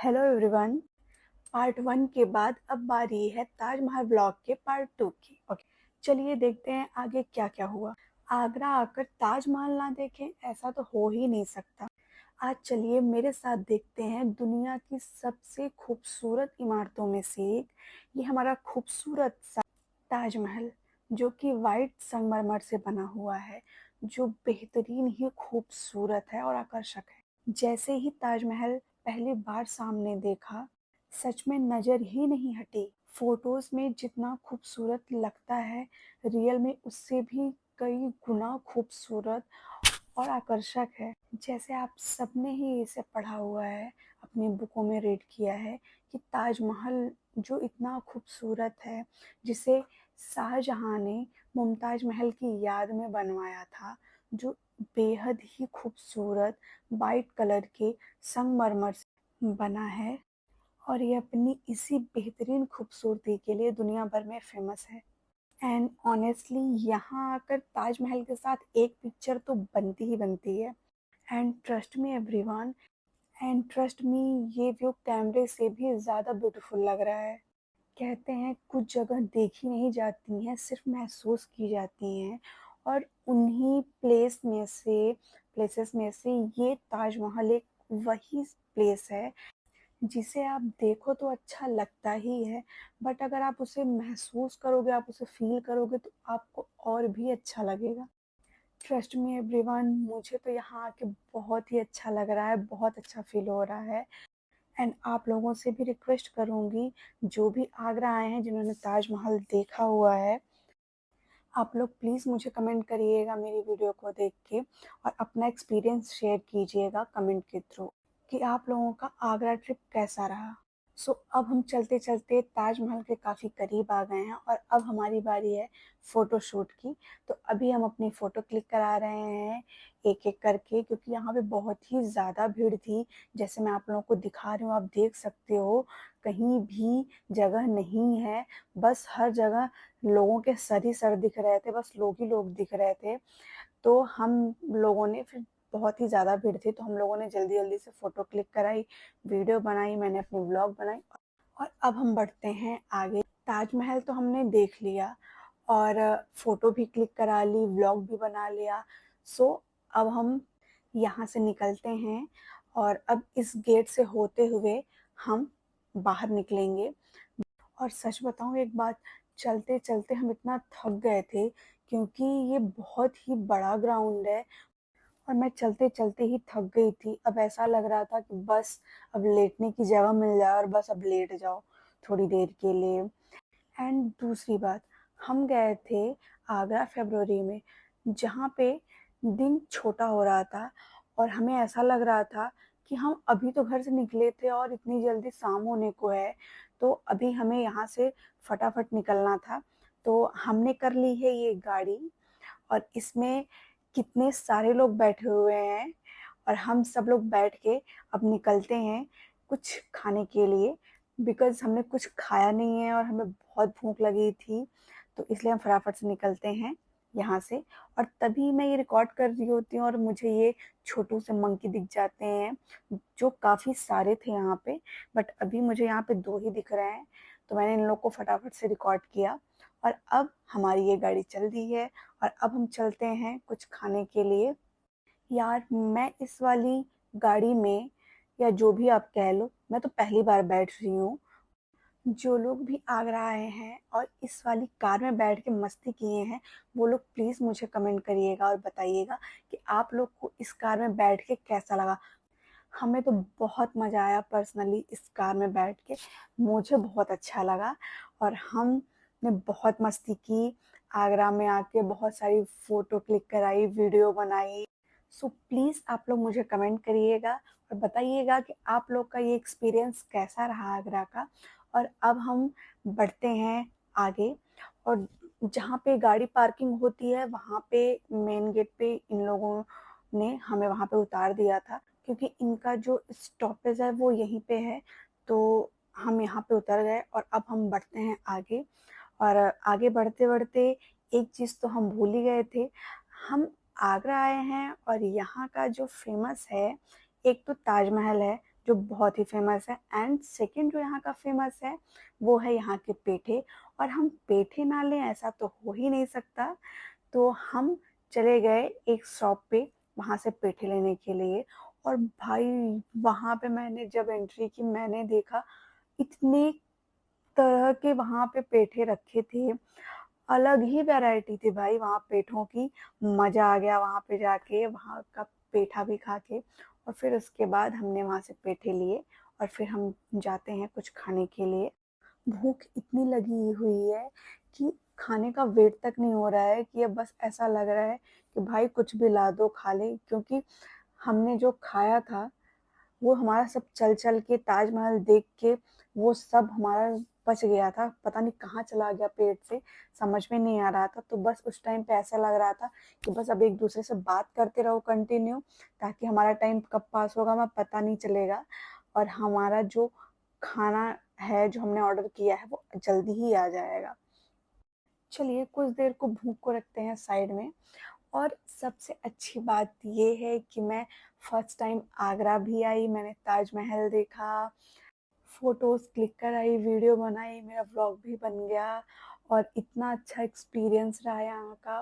Hello everyone. Part 1 के बाद अब बारी है ताजमहल ब्लॉग के पार्ट 2 की। ओके, चलिए देखते हैं आगे क्या क्या हुआ। आगरा आकर ताजमहल ना देखें ऐसा तो हो ही नहीं सकता। आज चलिए मेरे साथ देखते हैं दुनिया की सबसे खूबसूरत इमारतों में से एक, ये हमारा खूबसूरत सा ताजमहल, जो कि वाइट संगमरमर से बना हुआ है, जो बेहतरीन ही खूबसूरत है और आकर्षक है। जैसे ही ताजमहल पहली बार सामने देखा, सच में नजर ही नहीं हटी। फोटोज में जितना खूबसूरत लगता है, रियल में उससे भी कई गुना खूबसूरत और आकर्षक है। जैसे आप सबने ही इसे पढ़ा हुआ है, अपनी बुकों में रीड किया है कि ताजमहल जो इतना खूबसूरत है, जिसे शाहजहां ने मुमताज महल की याद में बनवाया था, जो बेहद ही खूबसूरत वाइट कलर के संगमरमर से बना है, और ये अपनी इसी बेहतरीन खूबसूरती के लिए दुनिया भर में फेमस है। एंड ऑनेस्टली यहाँ आकर ताजमहल के साथ एक पिक्चर तो बनती ही बनती है। And trust me everyone, and trust me, ये व्यू कैमरे से भी ज़्यादा ब्यूटीफुल लग रहा है। कहते हैं कुछ जगह देखी नहीं जाती हैं, सिर्फ महसूस की जाती हैं, और उन्हीं प्लेसेस में से ये ताजमहल एक वही प्लेस है जिसे आप देखो तो अच्छा लगता ही है, बट अगर आप उसे महसूस करोगे, आप उसे फील करोगे, तो आपको और भी अच्छा लगेगा। ट्रस्ट मी एवरीवन, मुझे तो यहाँ आके बहुत ही अच्छा लग रहा है, बहुत अच्छा फील हो रहा है। एंड आप लोगों से भी रिक्वेस्ट करूँगी, जो भी आगरा आए हैं, जिन्होंने ताजमहल देखा हुआ है, आप लोग प्लीज़ मुझे कमेंट करिएगा मेरी वीडियो को देख के, और अपना एक्सपीरियंस शेयर कीजिएगा कमेंट के थ्रू कि आप लोगों का आगरा ट्रिप कैसा रहा। सो अब हम चलते चलते ताजमहल के काफ़ी करीब आ गए हैं, और अब हमारी बारी है फ़ोटो शूट की। तो अभी हम अपनी फ़ोटो क्लिक करा रहे हैं एक एक करके, क्योंकि यहाँ पे बहुत ही ज़्यादा भीड़ थी। जैसे मैं आप लोगों को दिखा रही हूँ, आप देख सकते हो, कहीं भी जगह नहीं है, बस हर जगह लोगों के सर ही सर दिख रहे थे, बस लोग ही लोग दिख रहे थे। तो हम लोगों ने फिर, बहुत ही ज़्यादा भीड़ थी, तो हम लोगों ने जल्दी जल्दी से फ़ोटो क्लिक कराई, वीडियो बनाई, मैंने अपनी व्लॉग बनाई, और अब हम बढ़ते हैं आगे। ताजमहल तो हमने देख लिया, और फ़ोटो भी क्लिक करा ली, व्लॉग भी बना लिया। सो अब हम यहाँ से निकलते हैं, और अब इस गेट से होते हुए हम बाहर निकलेंगे। और सच बताऊँ एक बात, चलते चलते हम इतना थक गए थे, क्योंकि ये बहुत ही बड़ा ग्राउंड है, और मैं चलते चलते ही थक गई थी। अब ऐसा लग रहा था कि बस अब लेटने की जगह मिल जाए, और बस अब लेट जाओ थोड़ी देर के लिए। एंड दूसरी बात, हम गए थे आगरा फरवरी में, जहाँ पे दिन छोटा हो रहा था, और हमें ऐसा लग रहा था कि हम अभी तो घर से निकले थे और इतनी जल्दी शाम होने को है, तो अभी हमें यहाँ से फटाफट निकलना था। तो हमने कर ली है ये गाड़ी, और इसमें कितने सारे लोग बैठे हुए हैं, और हम सब लोग बैठ के अब निकलते हैं कुछ खाने के लिए, बिकॉज़ हमने कुछ खाया नहीं है और हमें बहुत भूख लगी थी, तो इसलिए हम फटाफट से निकलते हैं यहाँ से। और तभी मैं ये रिकॉर्ड कर रही होती हूँ, और मुझे ये छोटू से मंकी दिख जाते हैं, जो काफ़ी सारे थे यहाँ पे, बट अभी मुझे यहाँ पे 2 ही दिख रहे हैं, तो मैंने इन लोग को फटाफट से रिकॉर्ड किया। और अब हमारी ये गाड़ी चल दी है, और अब हम चलते हैं कुछ खाने के लिए। यार, मैं इस वाली गाड़ी में, या जो भी आप कह लो, मैं तो पहली बार बैठ रही हूँ। जो लोग भी आगरा आए हैं और इस वाली कार में बैठ के मस्ती किए हैं, वो लोग प्लीज़ मुझे कमेंट करिएगा और बताइएगा कि आप लोग को इस कार में बैठ के कैसा लगा। हमें तो बहुत मज़ा आया पर्सनली इस कार में बैठ के, मुझे बहुत अच्छा लगा, और हमने बहुत मस्ती की। आगरा में आके बहुत सारी फ़ोटो क्लिक कराई, वीडियो बनाई। सो प्लीज़ आप लोग मुझे कमेंट करिएगा और बताइएगा कि आप लोग का ये एक्सपीरियंस कैसा रहा आगरा का। और अब हम बढ़ते हैं आगे, और जहाँ पे गाड़ी पार्किंग होती है, वहाँ पे मेन गेट पे इन लोगों ने हमें वहाँ पे उतार दिया था, क्योंकि इनका जो स्टॉपेज है वो यहीं पे है। तो हम यहाँ पे उतर गए, और अब हम बढ़ते हैं आगे। और आगे बढ़ते बढ़ते एक चीज़ तो हम भूल ही गए थे, हम आगरा आए हैं, और यहाँ का जो फेमस है, एक तो ताजमहल है, जो बहुत ही फेमस है। एंड सेकंड जो यहाँ का फेमस है वो है यहाँ के पेठे। और हम पेठे ना लें ऐसा तो हो ही नहीं सकता, तो हम चले गए एक शॉप पे वहाँ से पेठे लेने के लिए। और भाई वहाँ पे मैंने जब एंट्री की मैंने देखा इतने तरह के वहाँ पे पेठे रखे थे, अलग ही वैरायटी थी भाई वहाँ पेठों की। मजा आ गया वहाँ पे जाके, वहाँ का पेठा भी खा के। और फिर उसके बाद हमने वहाँ से पेठे लिए और फिर हम जाते हैं कुछ खाने के लिए। भूख इतनी लगी हुई है कि खाने का वेट तक नहीं हो रहा है, कि अब बस ऐसा लग रहा है कि भाई कुछ भी ला दो खा ले, क्योंकि हमने जो खाया था वो हमारा सब चल चल के ताजमहल देख के वो सब हमारा पच गया था, पता नहीं कहाँ चला गया पेट से, समझ में नहीं आ रहा था। तो बस उस टाइम पे ऐसा लग रहा था कि बस अब एक दूसरे से बात करते रहो कंटिन्यू, ताकि हमारा टाइम कब पास होगा हमें पता नहीं चलेगा और हमारा जो खाना है जो हमने ऑर्डर किया है वो जल्दी ही आ जाएगा। चलिए कुछ देर को भूख को रखते हैं साइड में। और सबसे अच्छी बात ये है कि मैं फर्स्ट टाइम आगरा भी आई, मैंने ताजमहल देखा, फोटोज क्लिक कराई, वीडियो बनाई, मेरा व्लॉग भी बन गया। और इतना अच्छा एक्सपीरियंस रहा यहाँ का,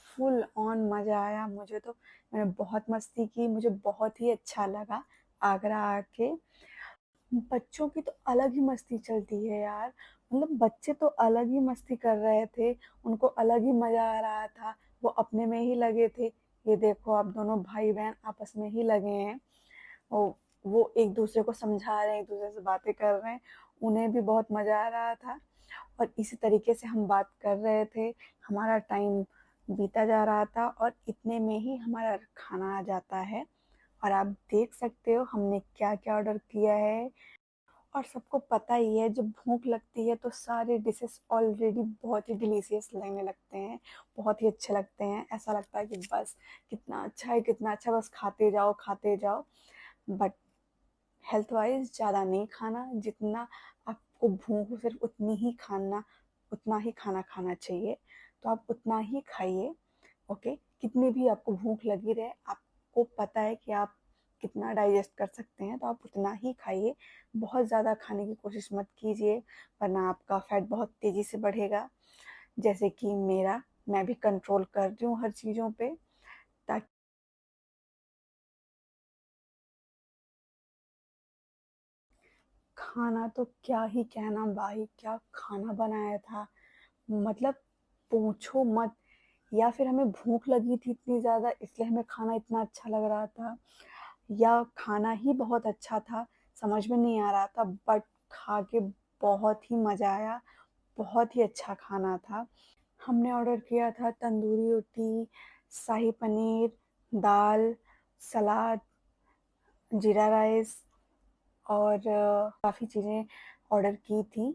फुल ऑन मज़ा आया मुझे तो। मैंने बहुत मस्ती की, मुझे बहुत ही अच्छा लगा आगरा आके। बच्चों की तो अलग ही मस्ती चलती है यार, मतलब बच्चे तो अलग ही मस्ती कर रहे थे, उनको अलग ही मजा आ रहा था, वो अपने में ही लगे थे। ये देखो आप दोनों भाई बहन आपस में ही लगे हैं, वो एक दूसरे को समझा रहे हैं, एक दूसरे से बातें कर रहे हैं, उन्हें भी बहुत मजा आ रहा था। और इसी तरीके से हम बात कर रहे थे, हमारा टाइम बीता जा रहा था और इतने में ही हमारा खाना आ जाता है। और आप देख सकते हो हमने क्या क्या ऑर्डर किया है। और सबको पता ही है जब भूख लगती है तो सारे डिशेस ऑलरेडी बहुत ही डिलीशियस लगने लगते हैं, बहुत ही अच्छे लगते हैं, ऐसा लगता है कि बस कितना अच्छा है कितना अच्छा, बस खाते जाओ खाते जाओ। बट हेल्थ वाइज ज़्यादा नहीं खाना, जितना आपको भूख हो सिर्फ उतनी ही खाना, उतना ही खाना खाना चाहिए, तो आप उतना ही खाइए। ओके, कितनी भी आपको भूख लगी रहे, आपको पता है कि आप कितना डाइजेस्ट कर सकते हैं तो आप उतना ही खाइए। बहुत ज़्यादा खाने की कोशिश मत कीजिए, वरना आपका फैट बहुत तेज़ी से बढ़ेगा, जैसे कि मेरा। मैं भी कंट्रोल कर रही हूँ हर चीज़ों पे, ताकि खाना तो क्या ही कहना भाई, क्या खाना बनाया था, मतलब पूछो मत। या फिर हमें भूख लगी थी इतनी ज़्यादा इसलिए हमें खाना इतना अच्छा लग रहा था, या खाना ही बहुत अच्छा था, समझ में नहीं आ रहा था, बट खा के बहुत ही मज़ा आया, बहुत ही अच्छा खाना था। हमने ऑर्डर किया था तंदूरी रोटी, शाही पनीर, दाल, सलाद, जीरा राइस और काफ़ी चीज़ें ऑर्डर की थी।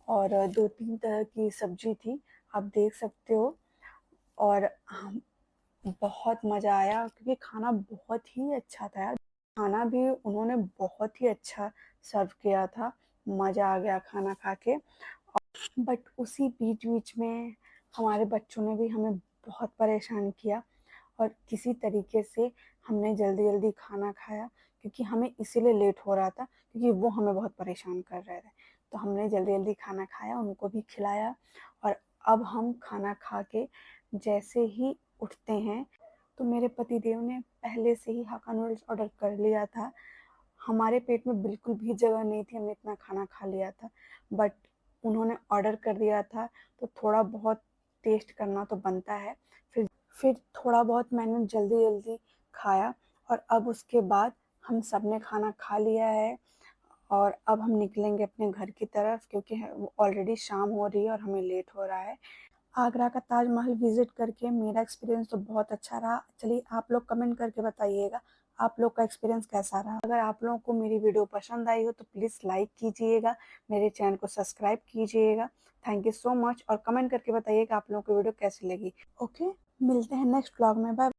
और दो तीन तरह की सब्जी थी, आप देख सकते हो। और हम बहुत मज़ा आया क्योंकि खाना बहुत ही अच्छा था यार, खाना भी उन्होंने बहुत ही अच्छा सर्व किया था, मज़ा आ गया खाना खा के। बट उसी बीच बीच में हमारे बच्चों ने भी हमें बहुत परेशान किया और किसी तरीके से हमने जल्दी जल्दी खाना खाया, क्योंकि हमें इसीलिए लेट हो रहा था क्योंकि वो हमें बहुत परेशान कर रहे थे। तो हमने जल्दी जल्दी खाना खाया, उनको भी खिलाया। और अब हम खाना खा के जैसे ही उठते हैं तो मेरे पति देव ने पहले से ही हाक्का नूडल्स ऑर्डर कर लिया था। हमारे पेट में बिल्कुल भी जगह नहीं थी, हमने इतना खाना खा लिया था, बट उन्होंने ऑर्डर कर दिया था तो थोड़ा बहुत टेस्ट करना तो बनता है। फिर थोड़ा बहुत मैंने जल्दी जल्दी खाया। और अब उसके बाद हम सब ने खाना खा लिया है और अब हम निकलेंगे अपने घर की तरफ, क्योंकि ऑलरेडी शाम हो रही है और हमें लेट हो रहा है। आगरा का ताजमहल विजिट करके मेरा एक्सपीरियंस तो बहुत अच्छा रहा। चलिए आप लोग कमेंट करके बताइएगा आप लोग का एक्सपीरियंस कैसा रहा। अगर आप लोगों को मेरी वीडियो पसंद आई हो तो प्लीज़ लाइक कीजिएगा, मेरे चैनल को सब्सक्राइब कीजिएगा। Thank you so much. और कमेंट करके बताइएगा आप लोगों को वीडियो कैसी लगी। ओके, मिलते हैं नेक्स्ट ब्लॉग में, बाय।